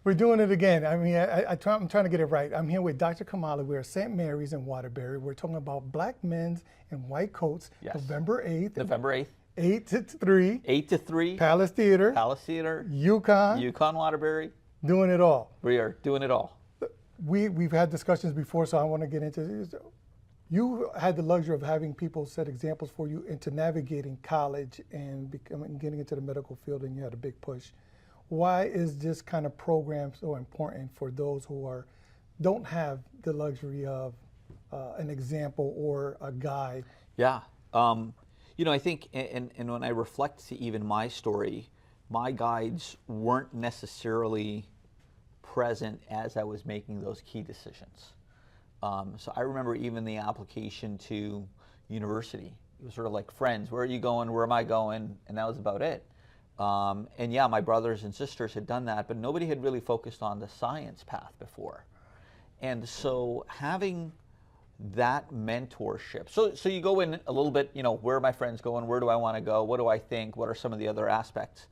We're doing it again. I mean, I'm trying to get it right. I'm here with Dr. Kermalli. We're at St. Mary's in Waterbury. We're talking about black men in white coats. Yes. November 8th. November 8th. 8 to 3. 8 to 3. Palace Theater. Palace Theater. UConn. UConn Waterbury. Doing it all. We are doing it all. We've had discussions before, so I want to get into this. You had the luxury of having people set examples for you into navigating college and getting into the medical field, and you had a big push. Why is this kind of program so important for those who don't have the luxury of an example or a guide? Yeah. You know, I think, and when I reflect to even my story, my guides weren't necessarily present as I was making those key decisions. So I remember even the application to university. It was sort of like friends. Where are you going? Where am I going? And that was about it. And yeah, my brothers and sisters had done that, but nobody had really focused on the science path before. And so having that mentorship. So you go in a little bit, you know, where are my friends going? Where do I want to go? What do I think? What are some of the other aspects?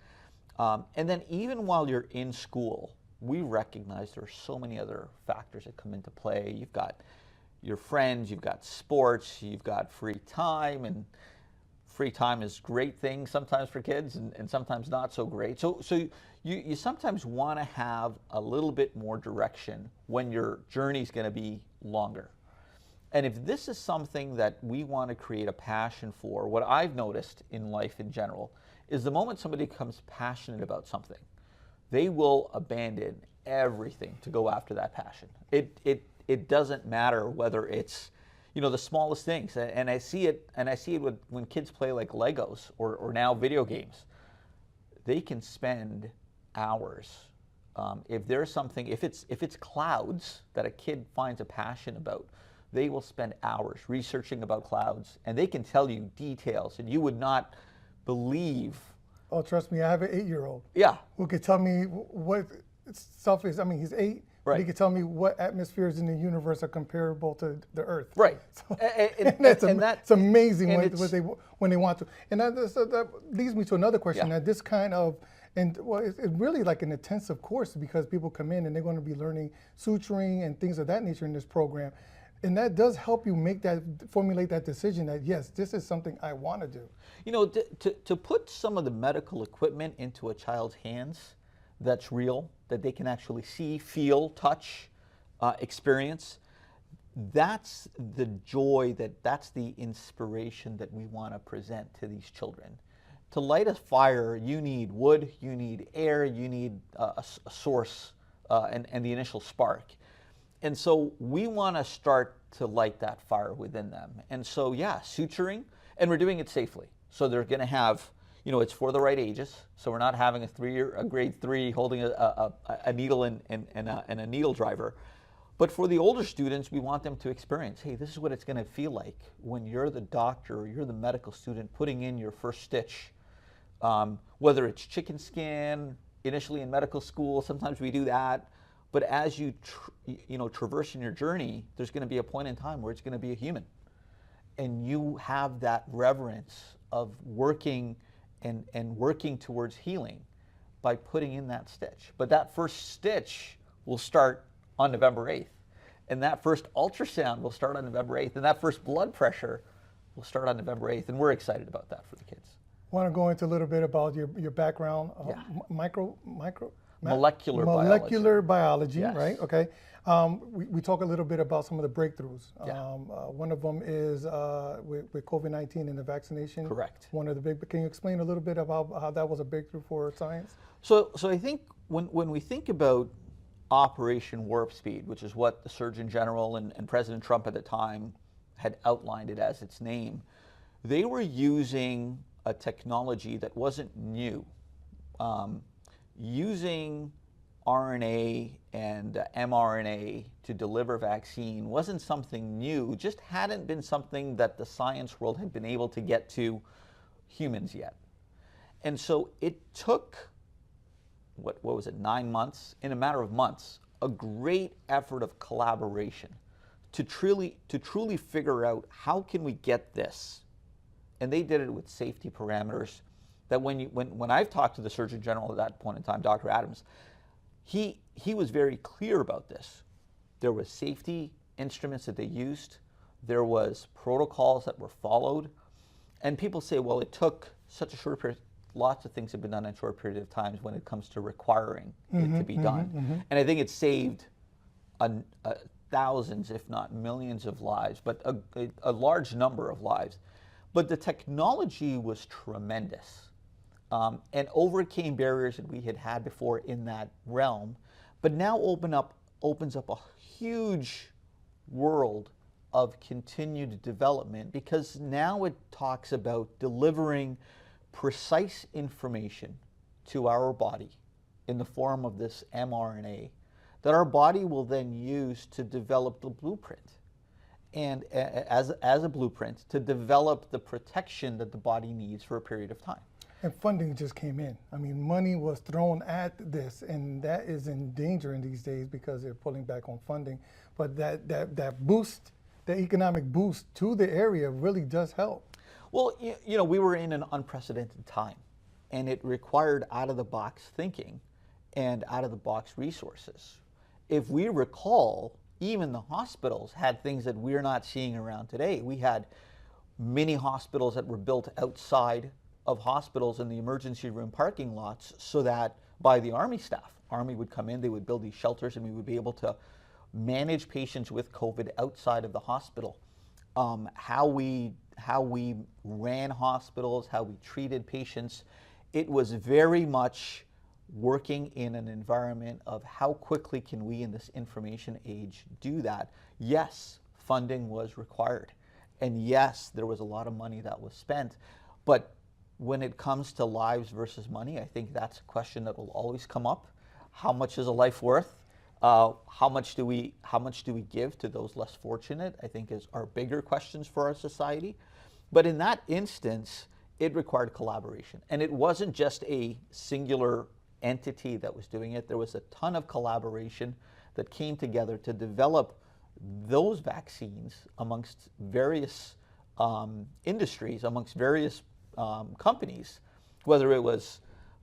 And then even while you're in school, we recognize there are so many other factors that come into play. You've got your friends, you've got sports, you've got free time, and free time is a great thing sometimes for kids and sometimes not so great. So you sometimes want to have a little bit more direction when your journey is going to be longer. And if this is something that we want to create a passion for, what I've noticed in life in general is the moment somebody becomes passionate about something, they will abandon everything to go after that passion. It doesn't matter whether it's, you know, the smallest things. And I see it when kids play like Legos or now video games. They can spend hours. If there's something, if it's clouds that a kid finds a passion about, they will spend hours researching about clouds, and they can tell you details, and you would not believe. Oh, trust me, I have an 8-year-old. Yeah. Who could tell me what stuff is. I mean, he's 8. Right. But he could tell me what atmospheres in the universe are comparable to the Earth. Right. So, it's amazing when they want to. And that leads me to another question. Yeah. That this kind of, and well, it's really like an intensive course because people come in and they're going to be learning suturing and things of that nature in this program. And that does help you formulate that decision that, yes, this is something I want to do. You know, to put some of the medical equipment into a child's hands that's real, that they can actually see, feel, touch, experience, that's the joy, that's the inspiration that we want to present to these children. To light a fire, you need wood, you need air, you need a source and the initial spark. And so we want to start to light that fire within them. And so, yeah, suturing, and we're doing it safely. So they're going to have, you know, it's for the right ages. So we're not having a grade 3 holding a needle and a needle driver. But for the older students, we want them to experience, hey, this is what it's going to feel like when you're the doctor or you're the medical student putting in your first stitch. Whether it's chicken skin, initially in medical school, sometimes we do that. But as you traverse in your journey, there's going to be a point in time where it's going to be a human. And you have that reverence of working and working towards healing by putting in that stitch. But that first stitch will start on November 8th. And that first ultrasound will start on November 8th. And that first blood pressure will start on November 8th. And we're excited about that for the kids. I want to go into a little bit about your background, molecular biology, yes. Right? Okay. We talk a little bit about some of the breakthroughs. Yeah. One of them is with COVID-19 and the vaccination. Correct. One of the big. Can you explain a little bit about how that was a breakthrough for science? So I think when we think about Operation Warp Speed, which is what the Surgeon General and President Trump at the time had outlined it as its name, they were using a technology that wasn't new. Using RNA and mRNA to deliver vaccine wasn't something new, just hadn't been something that the science world had been able to get to humans yet. And so it took, what was it, 9 months? In a matter of months, a great effort of collaboration to truly figure out how can we get this. And they did it with safety parameters that when I've talked to the Surgeon General at that point in time, Dr. Adams, he was very clear about this. There was safety instruments that they used. There was protocols that were followed. And people say, well, it took such a short period. Lots of things have been done in a short period of time when it comes to requiring it to be done. And I think it saved thousands, if not millions of lives, but a large number of lives. But the technology was tremendous and overcame barriers that we had before in that realm, but now opens up a huge world of continued development, because now it talks about delivering precise information to our body in the form of this mRNA that our body will then use to develop the blueprint, and as a blueprint to develop the protection that the body needs for a period of time. And funding just came in. I mean, money was thrown at this, and that is in danger in these days because they're pulling back on funding. But that boost, the economic boost to the area really does help. Well, you know, we were in an unprecedented time, and it required out-of-the-box thinking and out-of-the-box resources. If we recall, even the hospitals had things that we're not seeing around today. We had mini hospitals that were built outside of hospitals in the emergency room parking lots, so that by the Army staff, Army would come in, they would build these shelters, and we would be able to manage patients with COVID outside of the hospital. How we ran hospitals, how we treated patients, it was very much working in an environment of how quickly can we in this information age do that. Yes, funding was required, and yes, there was a lot of money that was spent, but when it comes to lives versus money, I think that's a question that will always come up. How much is a life worth? How much do we give to those less fortunate, I think are bigger questions for our society. But in that instance, it required collaboration. And it wasn't just a singular entity that was doing it. There was a ton of collaboration that came together to develop those vaccines amongst various industries, amongst various companies, whether it was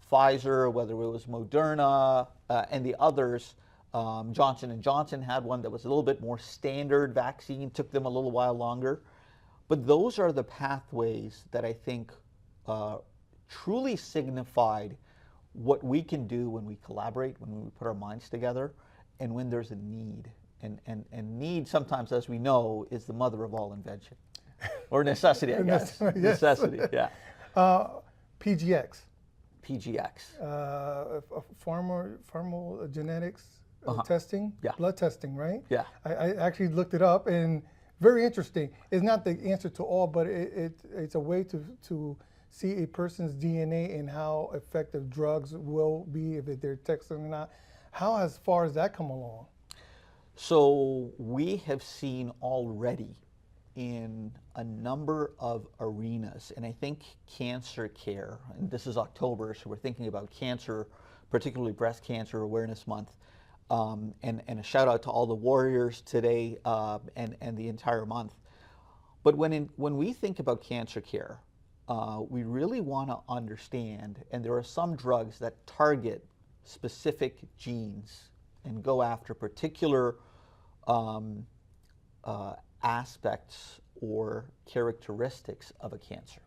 Pfizer, whether it was Moderna, and the others. Johnson & Johnson had one that was a little bit more standard vaccine, took them a little while longer. But those are the pathways that I think truly signified what we can do when we collaborate, when we put our minds together, and when there's a need. And need sometimes, as we know, is the mother of all invention. Or necessity, I guess. Yes. Necessity, yeah. PGX. PGX. Pharmacogenetics testing, Yeah. blood testing, right? Yeah. I actually looked it up, and very interesting. It's not the answer to all, but it's a way to see a person's DNA and how effective drugs will be if they're tested or not. How as far as that come along? So we have seen already in a number of arenas, and I think cancer care, and this is October, so we're thinking about cancer, particularly Breast Cancer Awareness Month, and a shout out to all the warriors today and the entire month. But when we think about cancer care, we really want to understand, and there are some drugs that target specific genes and go after particular aspects or characteristics of a cancer.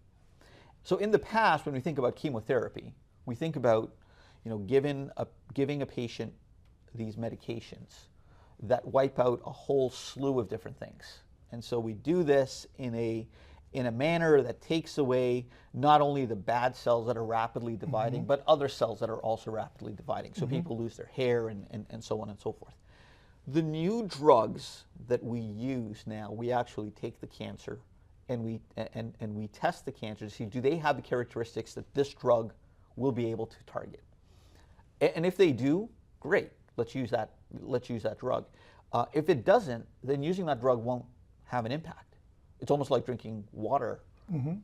So in the past, when we think about chemotherapy, we think about, giving a patient these medications that wipe out a whole slew of different things. And so we do this in a manner that takes away not only the bad cells that are rapidly dividing, but other cells that are also rapidly dividing. So people lose their hair and so on and so forth. The new drugs that we use now, we actually take the cancer and we test the cancer to see, do they have the characteristics that this drug will be able to target? And if they do, great, let's use that drug. If it doesn't, then using that drug won't have an impact. It's almost like drinking water. And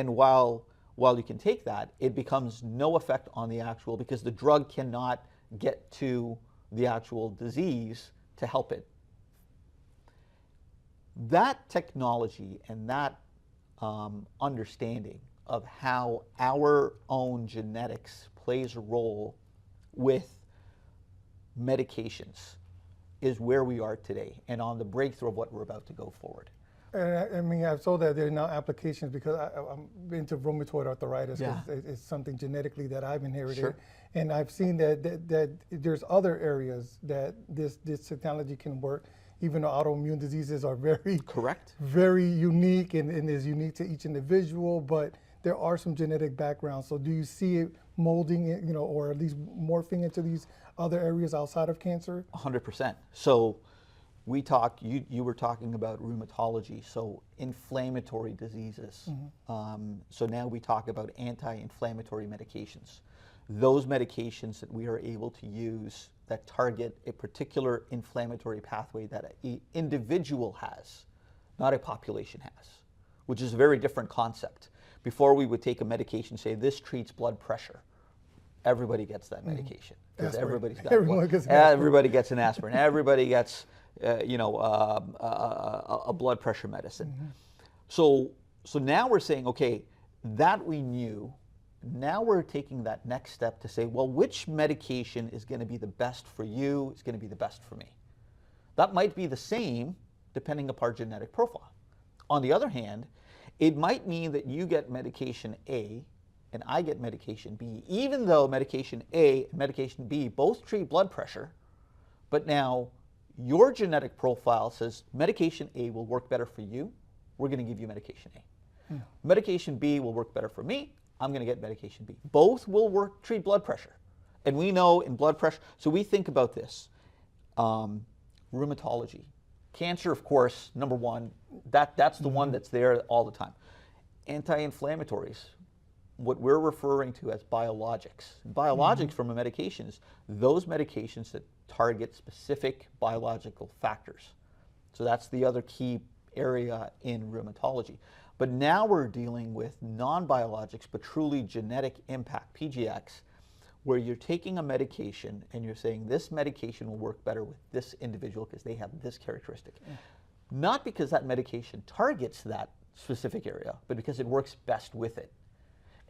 while you can take that, it becomes no effect on the actual, because the drug cannot get to the actual disease to help it. That technology and that understanding of how our own genetics plays a role with medications is where we are today and on the breakthrough of what we're about to go forward. And I mean, I've saw that there are now applications because I'm into rheumatoid arthritis. Yeah. It's something genetically that I've inherited. Sure. And I've seen that there's other areas that this technology can work, even though autoimmune diseases are very, Correct. very unique and is unique to each individual, but there are some genetic backgrounds. So do you see it molding it, or at least morphing into these other areas outside of cancer? 100%. So we talked, you were talking about rheumatology, so inflammatory diseases. So now we talk about anti-inflammatory medications. Those medications that we are able to use that target a particular inflammatory pathway that an individual has, not a population has, which is a very different concept. Before we would take a medication, say this treats blood pressure. Everybody gets that medication because everybody's got everybody gets an aspirin. Everybody gets a blood pressure medicine. So now we're saying, okay, that we knew. Now we're taking that next step to say, well, which medication is going to be the best for you? Is going to be the best for me. That might be the same depending upon our genetic profile. On the other hand, it might mean that you get medication A and I get medication B, even though medication A and medication B both treat blood pressure, but now your genetic profile says medication A will work better for you, we're going to give you medication A. Medication B will work better for me, I'm going to get medication B. Both will treat blood pressure. And we know in blood pressure, so we think about this. Rheumatology. Cancer, of course, number one, that's the one that's there all the time. Anti-inflammatories, what we're referring to as biologics. Biologics from medications, those medications that target specific biological factors. So that's the other key area in rheumatology. But now we're dealing with non-biologics, but truly genetic impact, PGX, where you're taking a medication and you're saying this medication will work better with this individual because they have this characteristic. Not because that medication targets that specific area, but because it works best with it.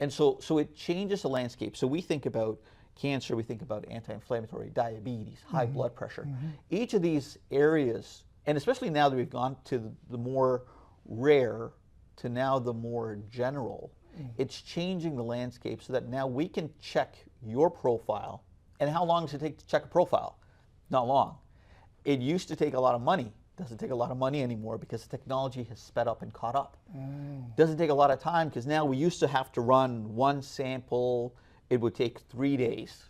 And so it changes the landscape. So we think about cancer, we think about anti-inflammatory, diabetes, high blood pressure. Each of these areas, and especially now that we've gone to the more rare to now the more general, it's changing the landscape so that now we can check your profile. And how long does it take to check a profile? Not long. It used to take a lot of money. Doesn't take a lot of money anymore because the technology has sped up and caught up. Doesn't take a lot of time because now we used to have to run one sample. It would take 3 days.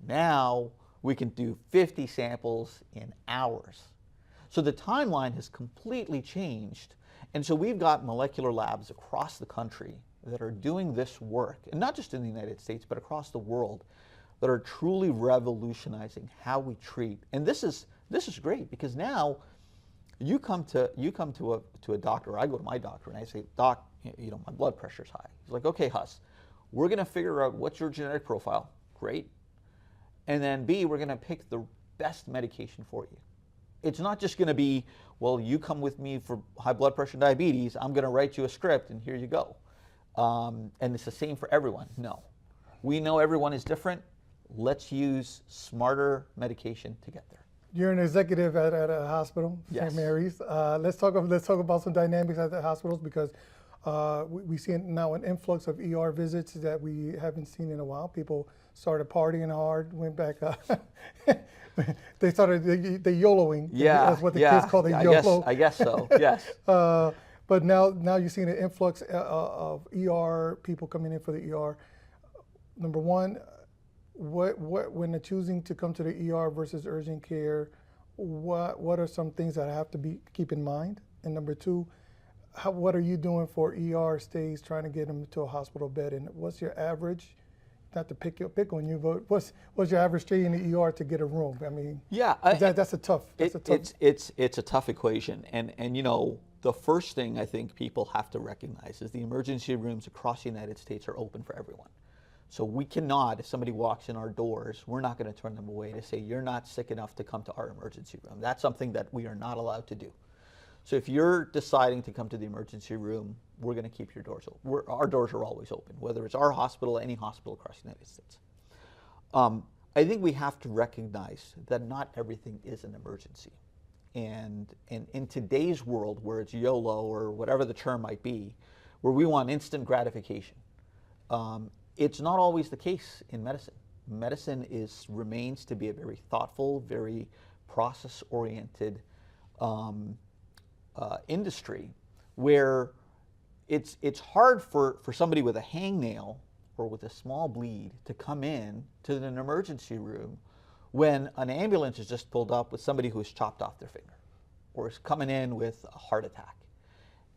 Now we can do 50 samples in hours. So the timeline has completely changed. And so we've got molecular labs across the country that are doing this work, and not just in the United States, but across the world, that are truly revolutionizing how we treat. And this is great because now you come to a doctor, or I go to my doctor and I say, Doc, my blood pressure's high. He's like, okay, Hus, we're going to figure out what's your genetic profile. Great. And then B, we're going to pick the best medication for you. It's not just going to be, well, you come with me for high blood pressure and diabetes, I'm going to write you a script and here you go. And it's the same for everyone. No. We know everyone is different. Let's use smarter medication to get there. You're an executive at a hospital, Yes. St. Mary's. Let's talk about some dynamics at the hospitals because we see now an influx of ER visits that we haven't seen in a while. People started partying hard, went back. They started the YOLOing. Yeah, that's what the kids call the YOLO. I guess so. Yes. But now you're seeing an influx of ER people coming in for the ER. Number one, what when they're choosing to come to the ER versus urgent care, what are some things that I have to keep in mind? And number two, what are you doing for ER stays, trying to get them to a hospital bed? And what's your average? Not to pick on you, but what's your average stay in the ER to get a room? I mean, yeah, that's a tough. It's a tough equation, and the first thing I think people have to recognize is the emergency rooms across the United States are open for everyone. So we cannot, if somebody walks in our doors, we're not going to turn them away to say you're not sick enough to come to our emergency room. That's something that we are not allowed to do. So if you're deciding to come to the emergency room, we're going to keep your doors open. Our doors are always open, whether it's our hospital, any hospital across the United States. I think we have to recognize that not everything is an emergency. And in today's world where it's YOLO or whatever the term might be, where we want instant gratification, it's not always the case in medicine. Medicine remains to be a very thoughtful, very process-oriented industry where it's hard for somebody with a hangnail or with a small bleed to come in to an emergency room when an ambulance has just pulled up with somebody who has chopped off their finger or is coming in with a heart attack.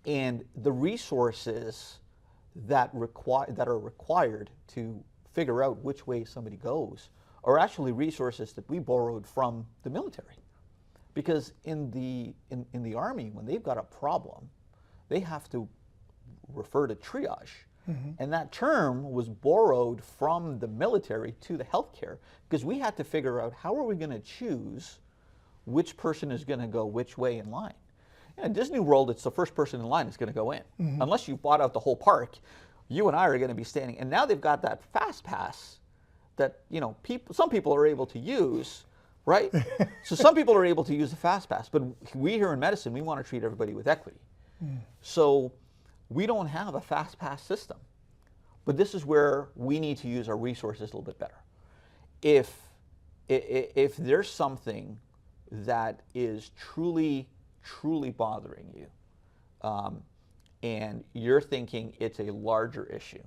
And the resources that are required to figure out which way somebody goes are actually resources that we borrowed from the military. Because in the Army, when they've got a problem, they have to refer to triage. And that term was borrowed from the military to the healthcare because we had to figure out how are we going to choose which person is going to go which way in line. In Disney World, it's the first person in line that's going to go in. Unless you bought out the whole park, you and I are going to be standing. And now they've got that fast pass that some people are able to use, right? So some people are able to use the fast pass, but we here in medicine, we want to treat everybody with equity. So we don't have a fast pass system, but this is where we need to use our resources a little bit better. If there's something that is truly bothering you, and you're thinking it's a larger issue,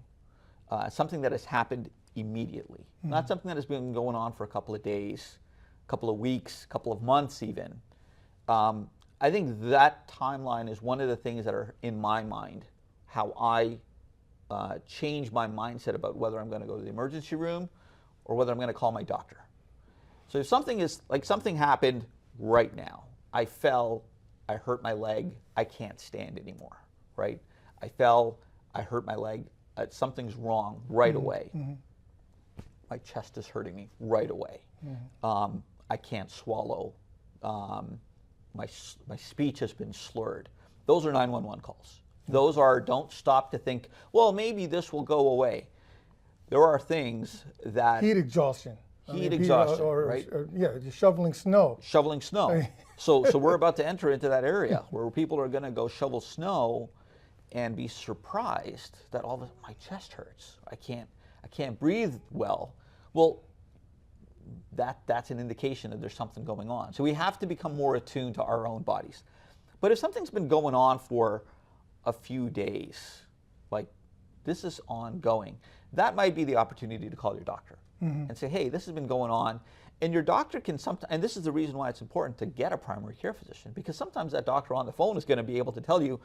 something that has happened immediately, not something that has been going on for a couple of days, a couple of weeks, a couple of months even, I think that timeline is one of the things that are in my mind, how I change my mindset about whether I'm going to go to the emergency room or whether I'm going to call my doctor. So if something happened right now, I fell, I hurt my leg, I can't stand anymore, right? I fell, I hurt my leg, something's wrong right away. My chest is hurting me right away. I can't swallow. My speech has been slurred. Those are 911 calls. Those are, don't stop to think, well, maybe this will go away. There are things that... Heat exhaustion. Right? Just shoveling snow. Shoveling snow. So we're about to enter into that area where people are going to go shovel snow and be surprised that all of a sudden my chest hurts. I can't breathe well. Well, that's an indication that there's something going on. So we have to become more attuned to our own bodies. But if something's been going on for a few days, like this is ongoing, that might be the opportunity to call your doctor and say, hey, this has been going on. And your doctor can sometimes, and this is the reason why it's important to get a primary care physician, because sometimes that doctor on the phone is going to be able to tell you,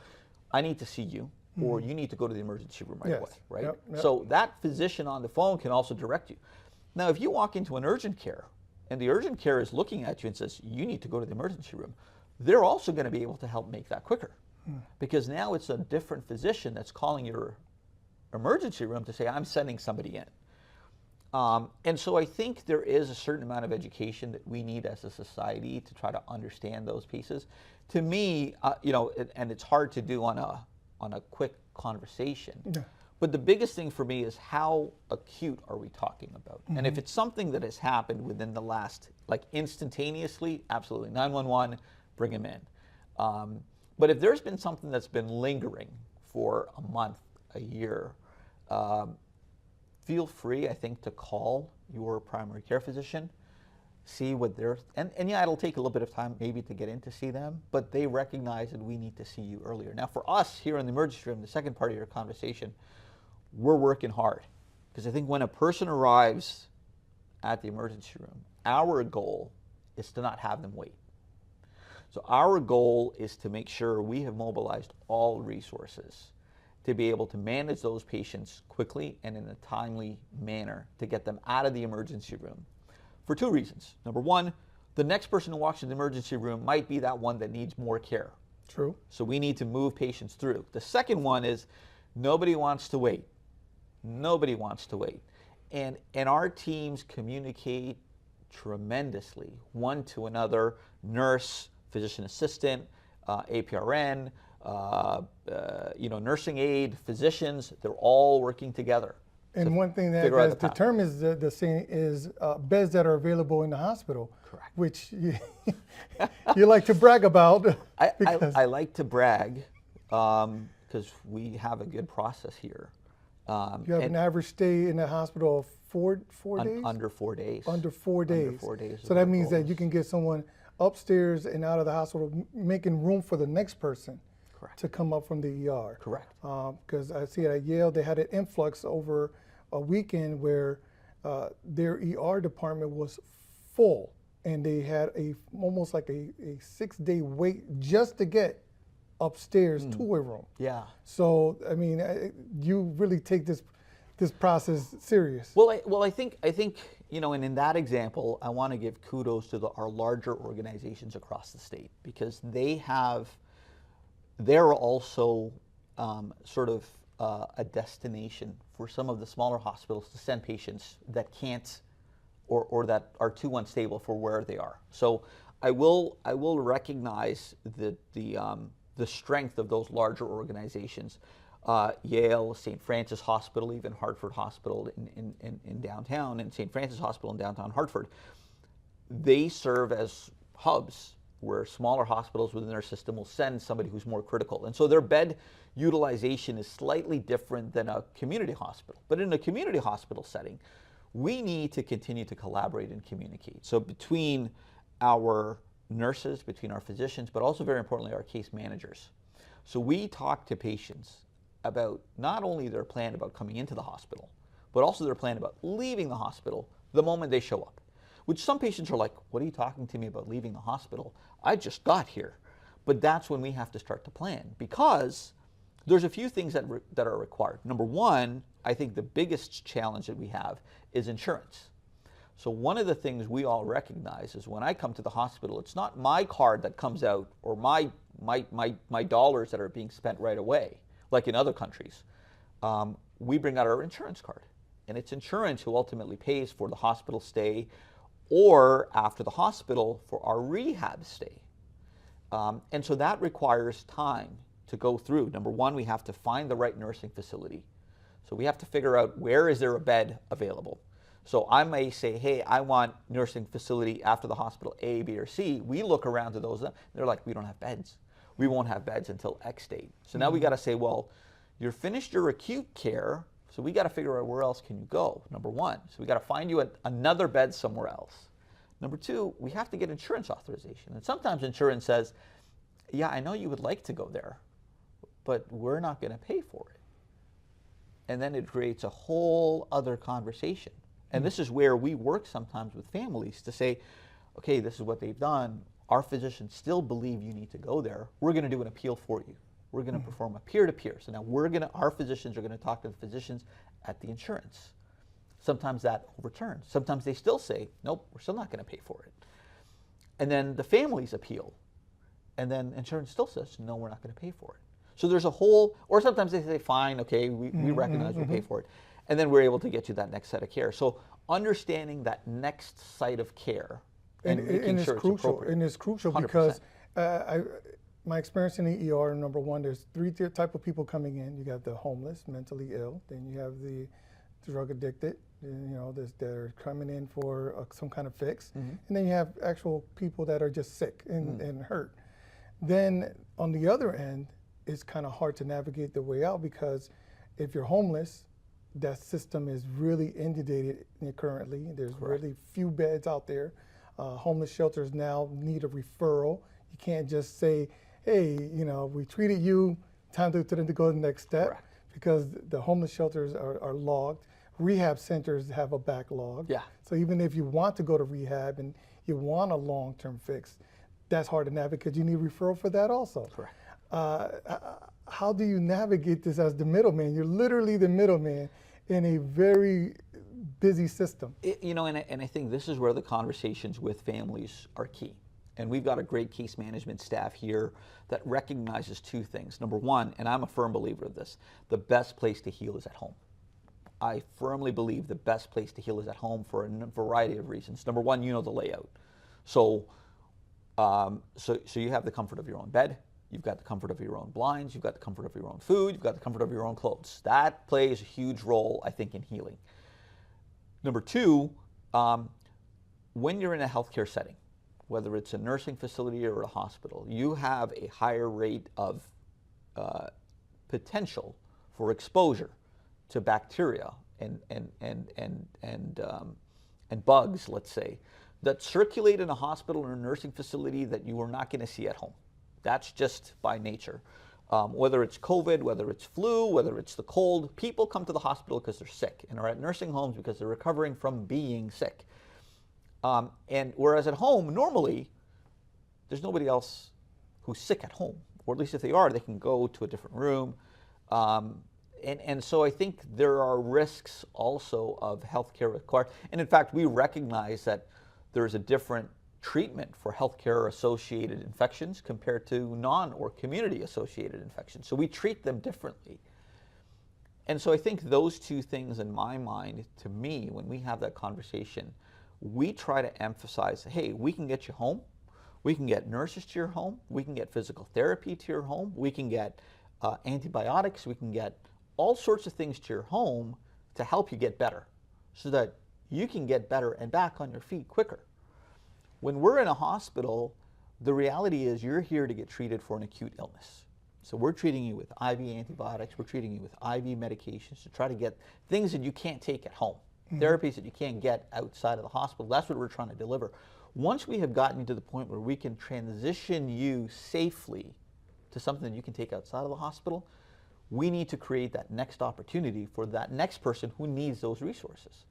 I need to see you, or you need to go to the emergency room right away, right? Yep. So that physician on the phone can also direct you. Now, if you walk into an urgent care and the urgent care is looking at you and says, you need to go to the emergency room, they're also going to be able to help make that quicker. Because now it's a different physician that's calling your emergency room to say, I'm sending somebody in. And so I think there is a certain amount of education that we need as a society to try to understand those pieces. To me, and it's hard to do on a quick conversation. But the biggest thing for me is how acute are we talking about? And if it's something that has happened within the last, like instantaneously, absolutely, 911, bring him in. But if there's been something that's been lingering for a month, a year, feel free, I think, to call your primary care physician, see what they're, and yeah, it'll take a little bit of time maybe to get in to see them, but they recognize that we need to see you earlier. Now for us here in the emergency room, the second part of your conversation, we're working hard. Because I think when a person arrives at the emergency room, our goal is to not have them wait. So our goal is to make sure we have mobilized all resources to be able to manage those patients quickly and in a timely manner to get them out of the emergency room for two reasons. Number one, the next person who walks in the emergency room might be that one that needs more care. True. So we need to move patients through. The second one is nobody wants to wait. Nobody wants to wait. And our teams communicate tremendously, one to another, nurse, physician assistant, APRN, nursing aide, physicians, they're all working together And one thing that determines the same is beds that are available in the hospital. Correct. Which you like to brag about. I like to brag because we have a good process here. You have an average stay in the hospital of four days? Under 4 days. Under 4 days. Under 4 days. So that means that you can get someone upstairs and out of the hospital, making room for the next person. Correct. To come up from the ER. Correct. Because I see at Yale, they had an influx over a weekend where their ER department was full, and they had almost like a 6-day wait just to get upstairs to a room. Yeah. So I mean, you really take this process serious. Well, I think and in that example, I want to give kudos to our larger organizations across the state, because they're also sort of a destination for some of the smaller hospitals to send patients that can't or that are too unstable for where they are. So I will recognize the strength of those larger organizations. Yale, St. Francis Hospital, even Hartford Hospital in downtown, and St. Francis Hospital in downtown Hartford, they serve as hubs where smaller hospitals within their system will send somebody who's more critical. And so their bed utilization is slightly different than a community hospital. But in a community hospital setting, we need to continue to collaborate and communicate. So between our nurses, between our physicians, but also very importantly, our case managers. So we talk to patients about not only their plan about coming into the hospital, but also their plan about leaving the hospital the moment they show up. Which some patients are like, what are you talking to me about leaving the hospital? I just got here. But that's when we have to start to plan, because there's a few things that are required. Number one, I think the biggest challenge that we have is insurance. So one of the things we all recognize is when I come to the hospital, it's not my card that comes out or my dollars that are being spent right away, like in other countries. We bring out our insurance card, and it's insurance who ultimately pays for the hospital stay, or after the hospital for our rehab stay. And so that requires time to go through. Number one, we have to find the right nursing facility. So we have to figure out where is there a bed available. So I may say, hey, I want nursing facility after the hospital A, B, or C. We look around to those, they're like, we don't have beds. We won't have beds until X date. So now we got to say, well, you're finished your acute care, so we got to figure out where else can you go, number one. So we got to find you another bed somewhere else. Number two, we have to get insurance authorization. And sometimes insurance says, yeah, I know you would like to go there, but we're not going to pay for it. And then it creates a whole other conversation. And this is where we work sometimes with families to say, okay, this is what they've done. Our physicians still believe you need to go there. We're going to do an appeal for you. We're going to perform a peer-to-peer. So now our physicians are going to talk to the physicians at the insurance. Sometimes that overturns. Sometimes they still say, nope, we're still not going to pay for it. And then the families appeal. And then insurance still says, no, we're not going to pay for it. So there's a whole, or sometimes they say, fine, okay, we recognize we'll pay for it. And then we're able to get you that next set of care. So understanding that next site of care and making sure it's appropriate. And it's crucial 100%. Because my experience in the ER, number one, there's three type of people coming in. You got the homeless, mentally ill. Then you have the drug addicted, they're coming in for some kind of fix. And then you have actual people that are just sick and hurt. Then on the other end, it's kind of hard to navigate the way out, because if you're homeless, that system is really inundated currently. There's really few beds out there. Homeless shelters now need a referral. You can't just say, hey, we treated you, time to go to the next step. Correct. Because the homeless shelters are logged. Rehab centers have a backlog. Yeah. So even if you want to go to rehab and you want a long-term fix, that's hard to navigate because you need referral for that also. Correct. How do you navigate this as the middleman? You're literally the middleman in a very busy system. And I think this is where the conversations with families are key. And we've got a great case management staff here that recognizes two things. Number one, and I'm a firm believer of this, the best place to heal is at home. I firmly believe the best place to heal is at home for a variety of reasons. Number one, the layout. So you have the comfort of your own bed. You've got the comfort of your own blinds, you've got the comfort of your own food, you've got the comfort of your own clothes. That plays a huge role, I think, in healing. Number two, when you're in a healthcare setting, whether it's a nursing facility or a hospital, you have a higher rate of potential for exposure to bacteria and bugs, let's say, that circulate in a hospital or a nursing facility that you are not going to see at home. That's just by nature. Whether it's COVID, whether it's flu, whether it's the cold, people come to the hospital because they're sick and are at nursing homes because they're recovering from being sick. And whereas at home, normally, there's nobody else who's sick at home. Or at least if they are, they can go to a different room. And so I think there are risks also of healthcare required. And in fact, we recognize that there's a different treatment for healthcare-associated infections compared to non- or community-associated infections. So we treat them differently. And so I think those two things in my mind, to me, when we have that conversation, we try to emphasize, hey, we can get you home. We can get nurses to your home. We can get physical therapy to your home. We can get antibiotics. We can get all sorts of things to your home to help you get better so that you can get better and back on your feet quicker. When we're in a hospital, the reality is you're here to get treated for an acute illness. So we're treating you with IV antibiotics. We're treating you with IV medications to try to get things that you can't take at home, therapies that you can't get outside of the hospital. That's what we're trying to deliver. Once we have gotten you to the point where we can transition you safely to something that you can take outside of the hospital, we need to create that next opportunity for that next person who needs those resources.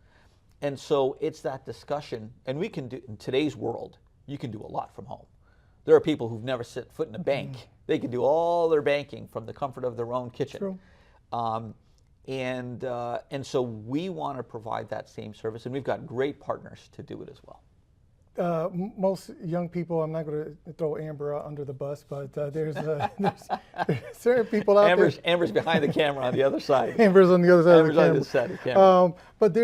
And so it's that discussion, and we can do, in today's world, you can do a lot from home. There are people who've never set foot in a bank. They can do all their banking from the comfort of their own kitchen. True. And so we want to provide that same service, and we've got great partners to do it as well. Most young people, I'm not going to throw Amber under the bus, but there's certain people out there. Amber's behind the camera on the other side. Amber's on the other side of the camera. On the side of the camera. But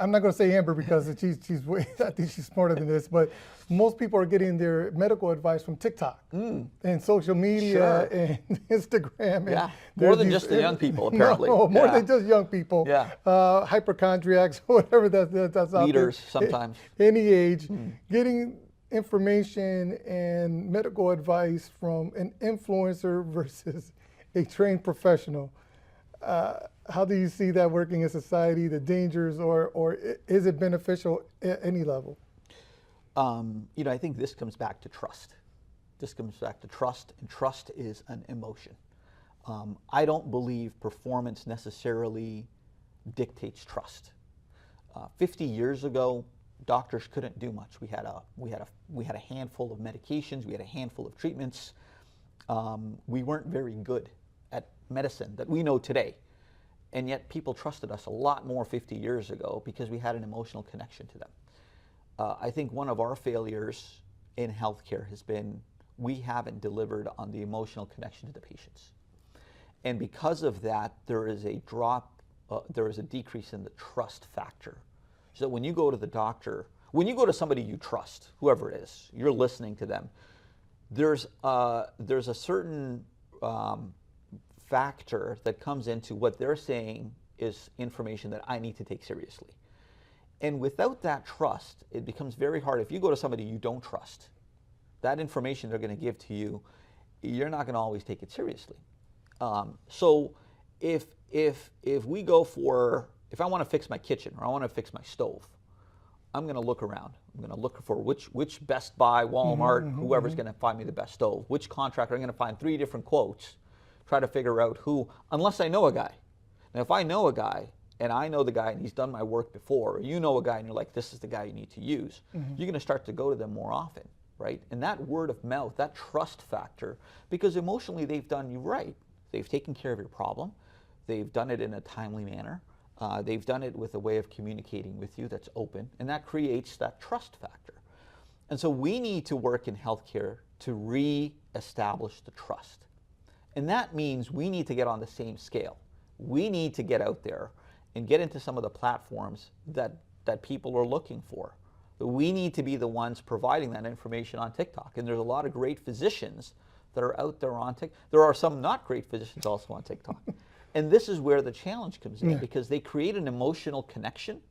I'm not going to say Amber because she's way, I think she's smarter than this, but most people are getting their medical advice from TikTok and social media and Instagram. Yeah, and more than just the young people, apparently. No, more than just young people. Yeah. Hypochondriacs, whatever that's out there. Leaders, sometimes. Any age, getting information and medical advice from an influencer versus a trained professional. How do you see that working in society, the dangers, or is it beneficial at any level? I think this comes back to trust. This comes back to trust, and trust is an emotion. I don't believe performance necessarily dictates trust. 50 years ago, doctors couldn't do much. We had a handful of medications. We had a handful of treatments. We weren't very good at medicine that we know today. And yet people trusted us a lot more 50 years ago because we had an emotional connection to them. I think one of our failures in healthcare has been we haven't delivered on the emotional connection to the patients. And because of that, there is a decrease in the trust factor. So that when you go to the doctor, when you go to somebody you trust, whoever it is, you're listening to them, there's a certain factor that comes into what they're saying is information that I need to take seriously. And without that trust, it becomes very hard. If you go to somebody you don't trust, that information they're going to give to you, you're not going to always take it seriously. So if we go for, if I want to fix my kitchen or I want to fix my stove, I'm going to look around. I'm going to look for which Best Buy, Walmart, whoever's going to find me the best stove, which contractor. I'm going to find 3 different quotes, try to figure out who, unless I know a guy. Now, if I know a guy, and I know the guy and he's done my work before, or you know a guy and you're like, this is the guy you need to use, you're going to start to go to them more often, right? And that word of mouth, that trust factor, because emotionally they've done you right. They've taken care of your problem. They've done it in a timely manner. They've done it with a way of communicating with you that's open, and that creates that trust factor. And so we need to work in healthcare to re-establish the trust. And that means we need to get on the same scale. We need to get out there and get into some of the platforms that people are looking for. We need to be the ones providing that information on TikTok. And there's a lot of great physicians that are out there on TikTok. There are some not great physicians also on TikTok. And this is where the challenge comes in, because they create an emotional connection,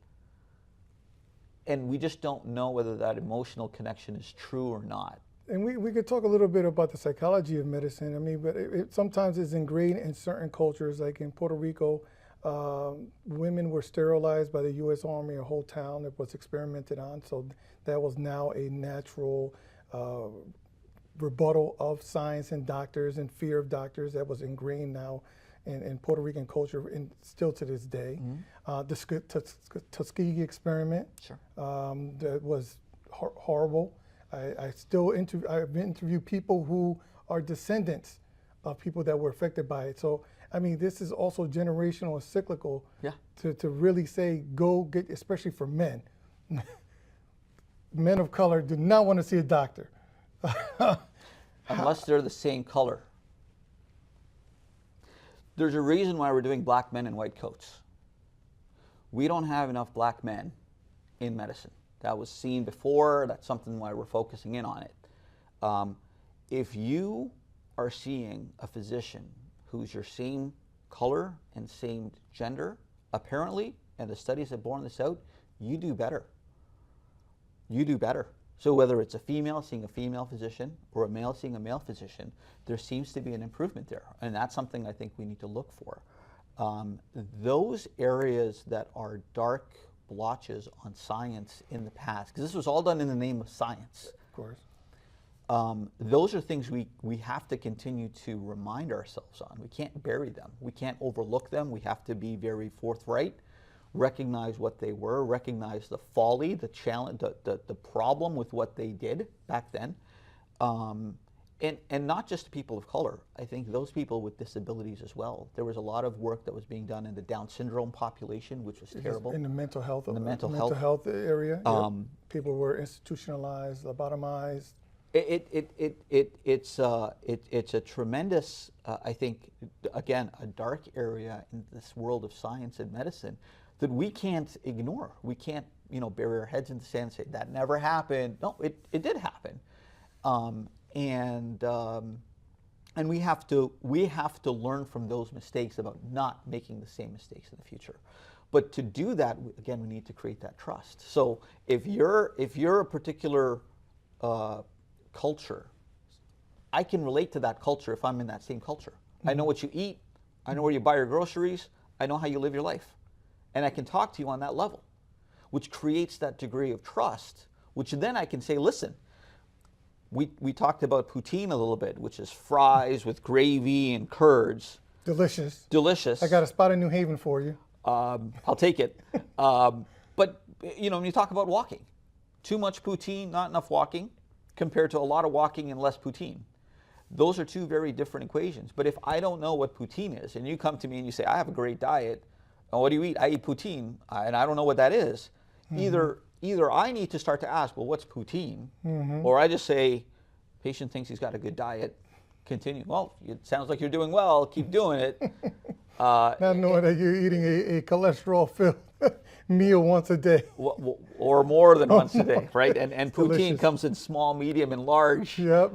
and we just don't know whether that emotional connection is true or not. And we could talk a little bit about the psychology of medicine. I mean, but it sometimes is ingrained in certain cultures, like in Puerto Rico, women were sterilized by the U.S. Army, a whole town that was experimented on. So that was now a natural rebuttal of science and doctors and fear of doctors that was ingrained now in Puerto Rican culture and still to this day. The Tuskegee experiment, that was horrible. I've interviewed people who are descendants of people that were affected by it. So, I mean, this is also generational and cyclical to really say, go get, especially for men. Men of color do not want to see a doctor. Unless they're the same color. There's a reason why we're doing black men in white coats. We don't have enough black men in medicine. That was seen before. That's something why we're focusing in on it. If you are seeing a physician who's your same color and same gender, apparently, and the studies have borne this out, you do better. You do better. So whether it's a female seeing a female physician or a male seeing a male physician, there seems to be an improvement there. And that's something I think we need to look for. Those areas that are dark blotches on science in the past, because this was all done in the name of science. Of course. Those are things we have to continue to remind ourselves on. We can't bury them. We can't overlook them. We have to be very forthright, recognize what they were, recognize the folly, the challenge, the problem with what they did back then. And not just people of color. I think those people with disabilities as well. There was a lot of work that was being done in the Down syndrome population, which was terrible. In the mental health, mental health area. People were institutionalized, lobotomized. It's a tremendous, I think, again, a dark area in this world of science and medicine that we can't ignore. We can't, bury our heads in the sand and say that never happened. No, it did happen. And we have to learn from those mistakes about not making the same mistakes in the future. But to do that, again, we need to create that trust. So if you're a particular culture, I can relate to that culture if I'm in that same culture. I know what you eat, I know where you buy your groceries, I know how you live your life. And I can talk to you on that level, which creates that degree of trust, which then I can say, listen, we talked about poutine a little bit, which is fries with gravy and curds. Delicious. Delicious. I got a spot in New Haven for you. I'll take it. But, when you talk about walking, too much poutine, not enough walking, compared to a lot of walking and less poutine. Those are two very different equations. But if I don't know what poutine is, and you come to me and you say, I have a great diet, and what do you eat? I eat poutine, and I don't know what that is. Either I need to start to ask, well, what's poutine? Or I just say, patient thinks he's got a good diet, continue. Well, it sounds like you're doing well, keep doing it. Not knowing that you're eating a cholesterol-filled meal once a day. Or more than once a day, right? And poutine delicious. comes in small, medium, and large. Yep.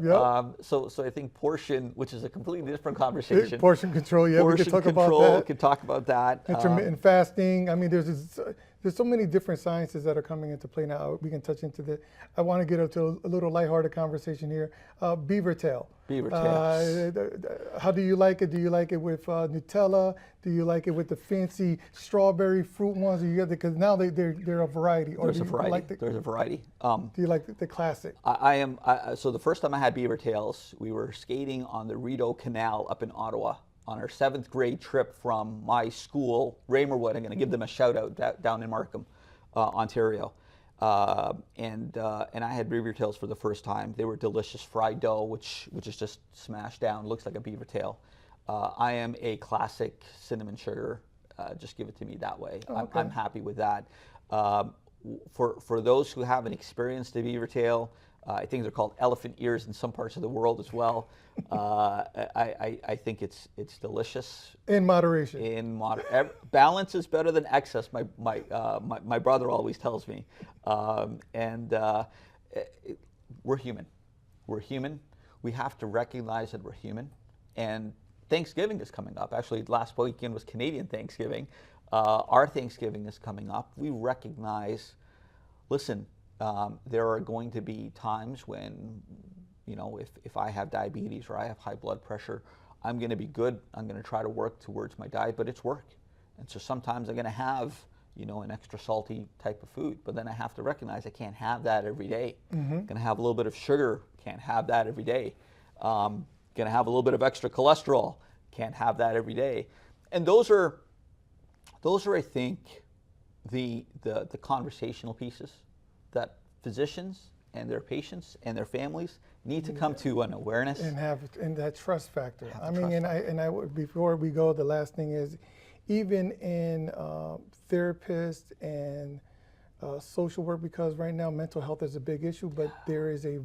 So I think portion, which is a completely different conversation. Portion control, yeah, we Portion could talk control, about that. we could talk about that. Intermittent fasting. I mean, there's so many different sciences that are coming into play now. We can touch into that. I want to get into a little lighthearted conversation here. Beaver tail. Beaver tails. How do you like it? Do you like it with Nutella? Do you like it with the fancy strawberry fruit ones? Because now they're a variety. There's a variety. There's a variety. Do you like the classic? So the first time I had beaver tails, we were skating on the Rideau Canal up in Ottawa on our 7th grade trip from my school, Raymerwood. I'm going to give them a shout out down in Markham, Ontario. And I had beaver tails for the first time. They were delicious fried dough, which is just smashed down, looks like a beaver tail. I am a classic cinnamon sugar. Just give it to me that way. Okay. I'm happy with that. For those who haven't experienced a beaver tail, I think they're called elephant ears in some parts of the world as well. I think it's delicious. In moderation. Balance is better than excess. My brother always tells me. We're human. We're human. we have to recognize that we're human. And Thanksgiving is coming up. Actually, last weekend was Canadian Thanksgiving. Our Thanksgiving is coming up. We recognize, listen, there are going to be times when, if I have diabetes or I have high blood pressure, I'm going to be good. I'm going to try to work towards my diet, but it's work. And so sometimes I'm going to have, an extra salty type of food, but then I have to recognize I can't have that every day. Going to have a little bit of sugar, can't have that every day. Going to have a little bit of extra cholesterol, can't have that every day. And those are I think, the conversational pieces that physicians and their patients and their families need to come to an awareness and that trust factor. I mean, and I before we go, the last thing is, even in therapists and social work, because right now mental health is a big issue, but there is a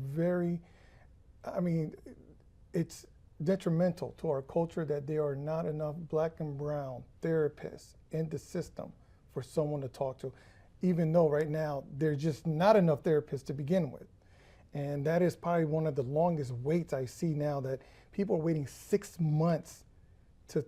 it's detrimental to our culture that there are not enough black and brown therapists in the system for someone to talk to, even though right now there's just not enough therapists to begin with. And that is probably one of the longest waits I see now, that people are waiting 6 months to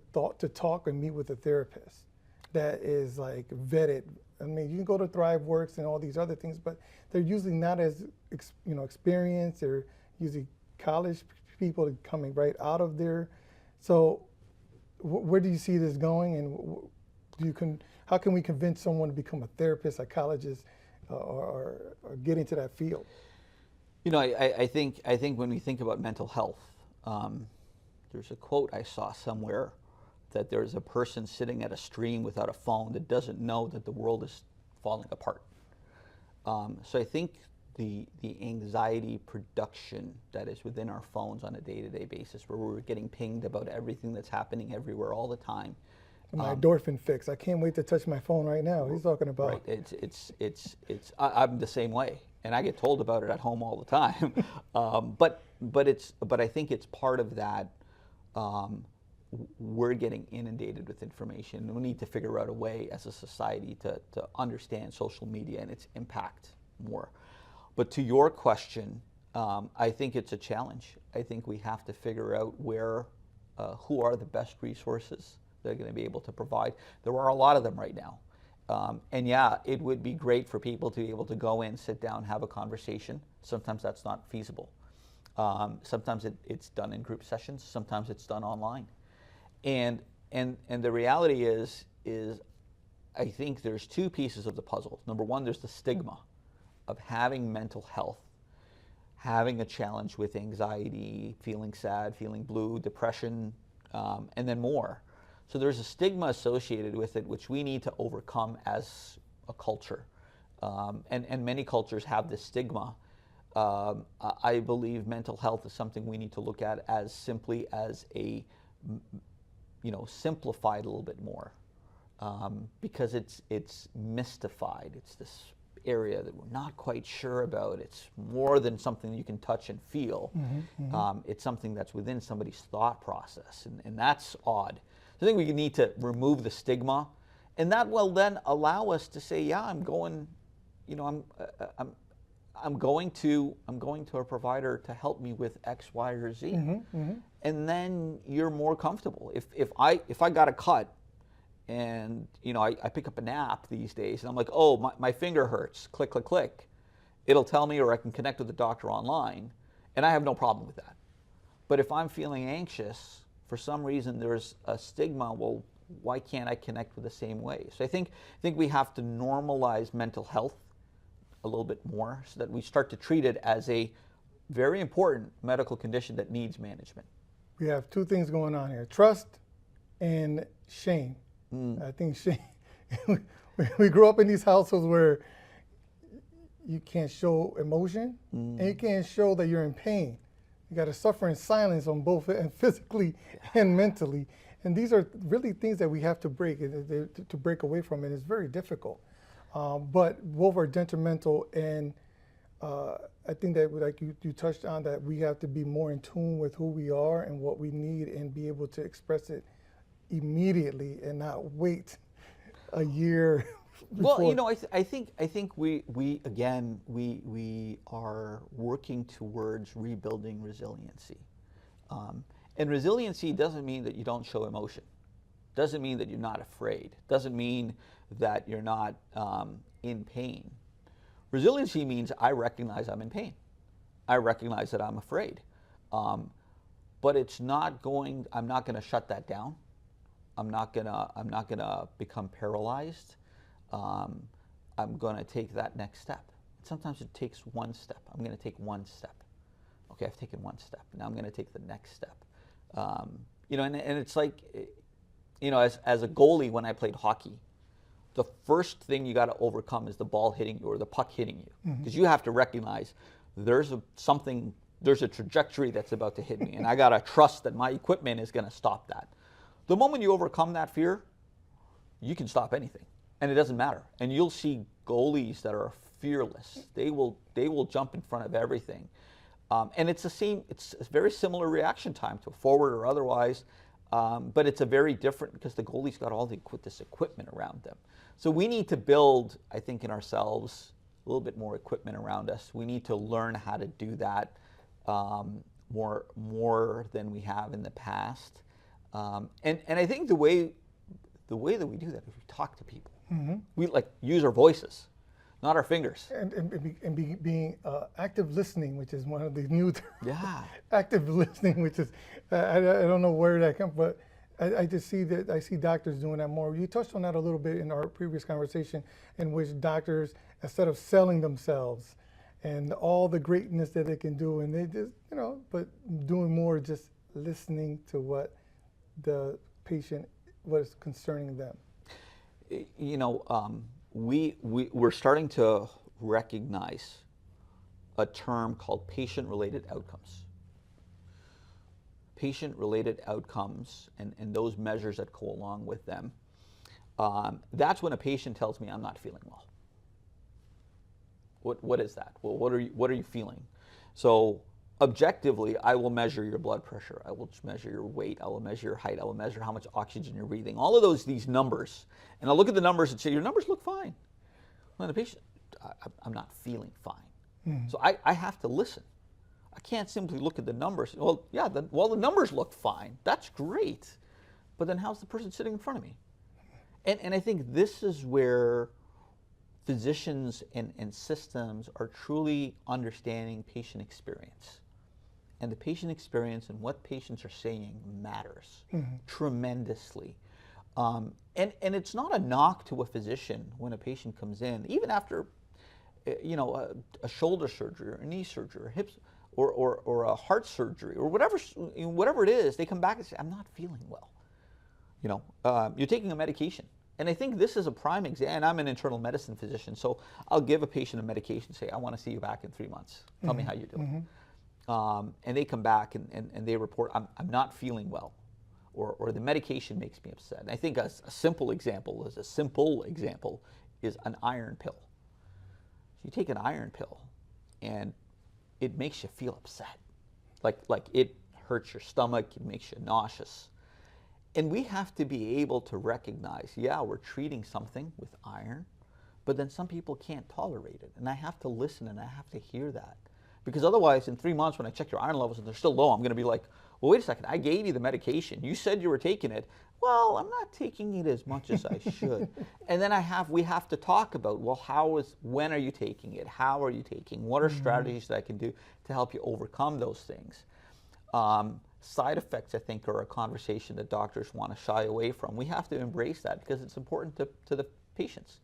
talk and meet with a therapist that is like vetted. I mean, you can go to ThriveWorks and all these other things, but they're usually not as experienced. They're usually college people coming right out of there. So where do you see this going, and how can we convince someone to become a therapist, psychologist, or get into that field? I think when we think about mental health, there's a quote I saw somewhere that there's a person sitting at a stream without a phone that doesn't know that the world is falling apart. So I think the anxiety production that is within our phones on a day-to-day basis, where we're getting pinged about everything that's happening everywhere all the time. My endorphin fix. I can't wait to touch my phone right now. He's talking about. Right. I'm the same way, and I get told about it at home all the time. But I think it's part of that. We're getting inundated with information. We need to figure out a way as a society to understand social media and its impact more. But to your question, I think it's a challenge. I think we have to figure out who are the best resources that are going to be able to provide. There are a lot of them right now. And yeah, it would be great for people to be able to go in, sit down, have a conversation. Sometimes that's not feasible. Sometimes it's done in group sessions. Sometimes it's done online. And the reality is I think there's two pieces of the puzzle. Number one, there's the stigma of having mental health, having a challenge with anxiety, feeling sad, feeling blue, depression, and then more. So there's a stigma associated with it, which we need to overcome as a culture. And many cultures have this stigma. I believe mental health is something we need to look at as simply as simplified a little bit more, because it's mystified. It's this area that we're not quite sure about. It's more than something you can touch and feel. It's something that's within somebody's thought process, and that's odd. So I think we need to remove the stigma, and that will then allow us to say, yeah, I'm going to a provider to help me with X, Y, or Z, and then you're more comfortable. If I got a cut, and I pick up an app these days, and I'm like, oh, my finger hurts. Click, click, click. It'll tell me, or I can connect with the doctor online, and I have no problem with that. But if I'm feeling anxious, for some reason there's a stigma. Well, why can't I connect with the same way? So I think we have to normalize mental health a little bit more, so that we start to treat it as a very important medical condition that needs management. We have two things going on here: trust and shame. I think shame. We grew up in these households where you can't show emotion, and you can't show that you're in pain. You got to suffer in silence on both and physically and mentally. And these are really things that we have to break away from, and it's very difficult. But both are detrimental, and I think that, like you touched on, that we have to be more in tune with who we are and what we need, and be able to express it immediately and not wait a year Well, before? you know, I think we again we are working towards rebuilding resiliency, and resiliency doesn't mean that you don't show emotion, doesn't mean that you're not afraid, doesn't mean that you're not in pain. Resiliency means I recognize I'm in pain, I recognize that I'm afraid, but it's not going. I'm not going to shut that down. I'm not gonna become paralyzed. I'm going to take that next step. Sometimes it takes one step. I'm going to take one step. Okay, I've taken one step. Now I'm going to take the next step. You know, and it's like, you know, as a goalie when I played hockey, the first thing you got to overcome is the ball hitting you or the puck hitting you, because you have to recognize there's a trajectory that's about to hit me, and I got to trust that my equipment is going to stop that. The moment you overcome that fear, you can stop anything. And it doesn't matter. And you'll see goalies that are fearless. They will jump in front of everything. And it's a very similar reaction time to a forward or otherwise, but it's a very different, because the goalie's got all this equipment around them. So we need to build, I think, in ourselves a little bit more equipment around us. We need to learn how to do that more than we have in the past. And I think the way that we do that is we talk to people. We like use our voices, not our fingers. And being active listening, which is one of the new terms. Yeah. Active listening, which is, I don't know where that comes, but I just see that, I see doctors doing that more. You touched on that a little bit in our previous conversation, in which doctors, instead of selling themselves and all the greatness that they can do, and they just, you know, but doing more just listening to what the patient, what is concerning them. You know, we're starting to recognize a term called patient-related outcomes. Patient-related outcomes and those measures that go along with them. That's when a patient tells me I'm not feeling well. What is that? Well, what are you feeling? So objectively, I will measure your blood pressure. I will measure your weight. I will measure your height. I will measure how much oxygen you're breathing. All of these numbers. And I'll look at the numbers and say, your numbers look fine. Well, the patient, I'm not feeling fine. So I have to listen. I can't simply look at the numbers. Well, yeah, the numbers look fine. That's great. But then how's the person sitting in front of me? And I think this is where physicians and systems are truly understanding patient experience. And the patient experience and what patients are saying matters tremendously. And it's not a knock to a physician when a patient comes in, even after, you know, a shoulder surgery or a knee surgery or hips or a heart surgery or whatever it is, they come back and say, I'm not feeling well. You know, you're taking a medication. And I think this is a prime example, and I'm an internal medicine physician, so I'll give a patient a medication, say, I want to see you back in 3 months. Tell me how you're doing. And they come back and they report, I'm not feeling well, or the medication makes me upset. And I think a simple example is an iron pill. So you take an iron pill, and it makes you feel upset. Like it hurts your stomach, it makes you nauseous. And we have to be able to recognize, yeah, we're treating something with iron, but then some people can't tolerate it. And I have to listen and I have to hear that. Because otherwise, in 3 months, when I check your iron levels and they're still low, I'm going to be like, well, wait a second, I gave you the medication. You said you were taking it. Well, I'm not taking it as much as I should. And then we have to talk about, well, when are you taking it? How are you taking? What are strategies that I can do to help you overcome those things? Side effects, I think, are a conversation that doctors want to shy away from. We have to embrace that because it's important to the patients.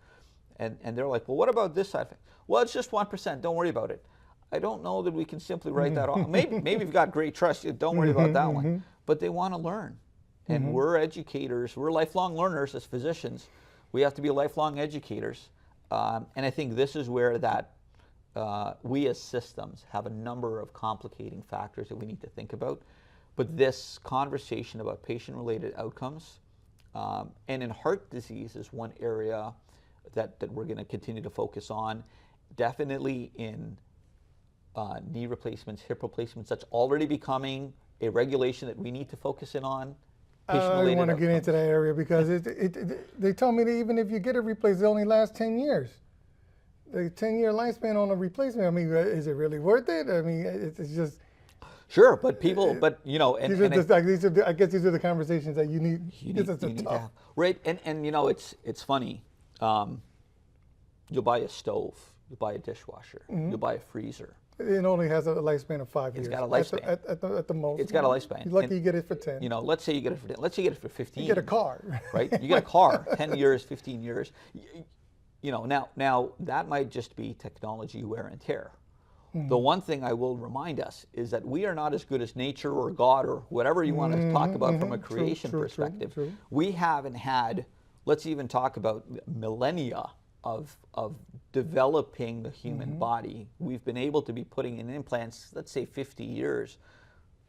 And they're like, well, what about this side effect? Well, it's just 1%. Don't worry about it. I don't know that we can simply write that off. Maybe we've got great trust. Don't worry about that one. But they want to learn. And we're educators. We're lifelong learners as physicians. We have to be lifelong educators. And I think this is where that we as systems have a number of complicating factors that we need to think about. But this conversation about patient-related outcomes, and in heart disease is one area that we're going to continue to focus on. Definitely in knee replacements, hip replacements, that's already becoming a regulation that we need to focus in on. I don't patient-related want to get into outcomes. that area because they told me that even if you get it replaced, it only lasts 10 years. The 10-year lifespan on a replacement, I mean, is it really worth it? I mean, it's just... Sure, but people, but you know, and, These are and just, like, I guess these are the conversations that you need. you This need, is you need to tough. have. Right, and you know, it's funny. You'll buy a stove, you'll buy a dishwasher, you'll buy a freezer. It only has a lifespan of 5 years. It's got a lifespan. At the most. It's got a lifespan. You're lucky And, you get it for 10. You know, let's say you get it for 10, let's say you get it for 15. You get a car. Right? You get a car, 10 years, 15 years. You know, now that might just be technology wear and tear. The one thing I will remind us is that we are not as good as nature or God or whatever you want to talk about from a creation perspective. True. We haven't had, let's even talk about millennia of developing the human body. We've been able to be putting in implants, let's say 50 years,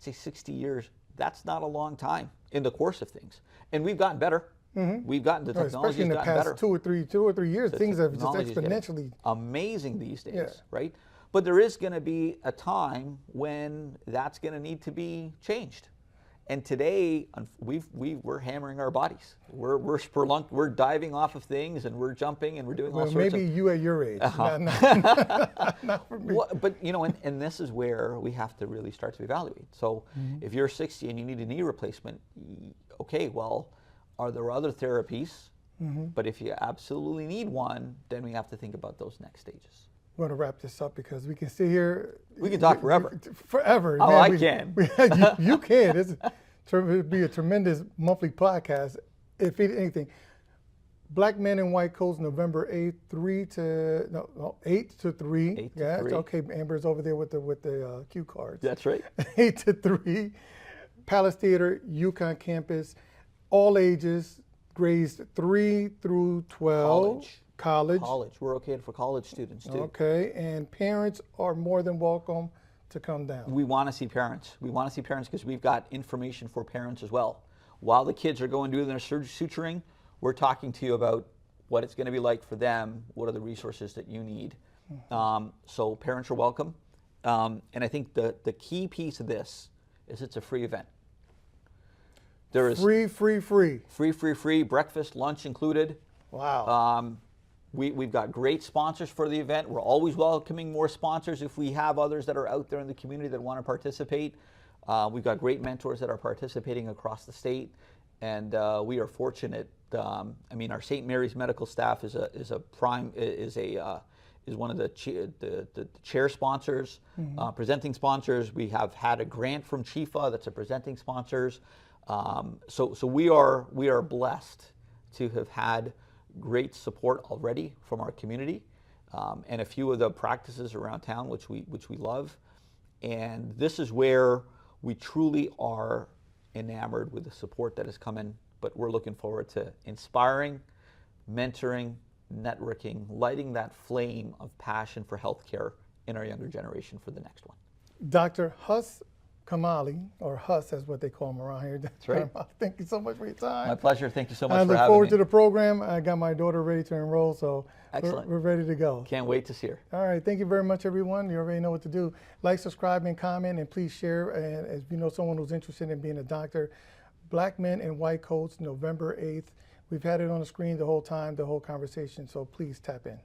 say 60 years. That's not a long time in the course of things. And we've gotten better. We've gotten, the technology Especially in has the gotten past better. 2 or 3 years, The things have just technology is getting exponentially. amazing these days, Yeah. right? But there is going to be a time when that's going to need to be changed. And today, we're hammering our bodies. We're spelunk, we're diving off of things, and we're jumping, and we're doing all Well, sorts maybe of. you at your age, not for me. Well, but you know, and this is where we have to really start to evaluate. So, if you're 60 and you need a knee replacement, okay, well, are there other therapies? But if you absolutely need one, then we have to think about those next stages. We're going to wrap this up because we can sit here. We can talk forever. Forever. Oh, man. I can. You can. It'd be a tremendous monthly podcast. If anything, Black Men in White Coats, November 8th, 8 to 3. 8 to yeah, 3. okay. Amber's over there with the cue cards. That's right. 8 to 3. Palace Theater, UConn campus, all ages, grades 3 through 12. College. We're okay for college students too. Okay, and parents are more than welcome to come down. We want to see parents. We want to see parents because we've got information for parents as well. While the kids are going to do their suturing, we're talking to you about what it's going to be like for them. What are the resources that you need? So parents are welcome. And I think the key piece of this is it's a free event. There is free, breakfast, lunch included. Wow. We've got great sponsors for the event. We're always welcoming more sponsors if we have others that are out there in the community that want to participate. We've got great mentors that are participating across the state, and we are fortunate. I mean, our St. Mary's medical staff is one of the chair sponsors, presenting sponsors. We have had a grant from Chifa that's a presenting sponsors. So we are blessed to have had great support already from our community, and a few of the practices around town which we love. And this is where we truly are enamored with the support that has come in, but we're looking forward to inspiring, mentoring, networking, lighting that flame of passion for healthcare in our younger generation for the next one. Dr. Husnain Kermalli, or Hus, as what they call him around here. That's right. Thank you so much for your time. My pleasure. Thank you so much I for look having forward me. to the program. I got my daughter ready to enroll, so Excellent. We're ready to go. Can't wait to see her. All right. Thank you very much, everyone. You already know what to do. Like, subscribe, and comment, and please share. And if you know someone who's interested in being a doctor, Black Men in White Coats, November 8th. We've had it on the screen the whole time, the whole conversation, so please tap in.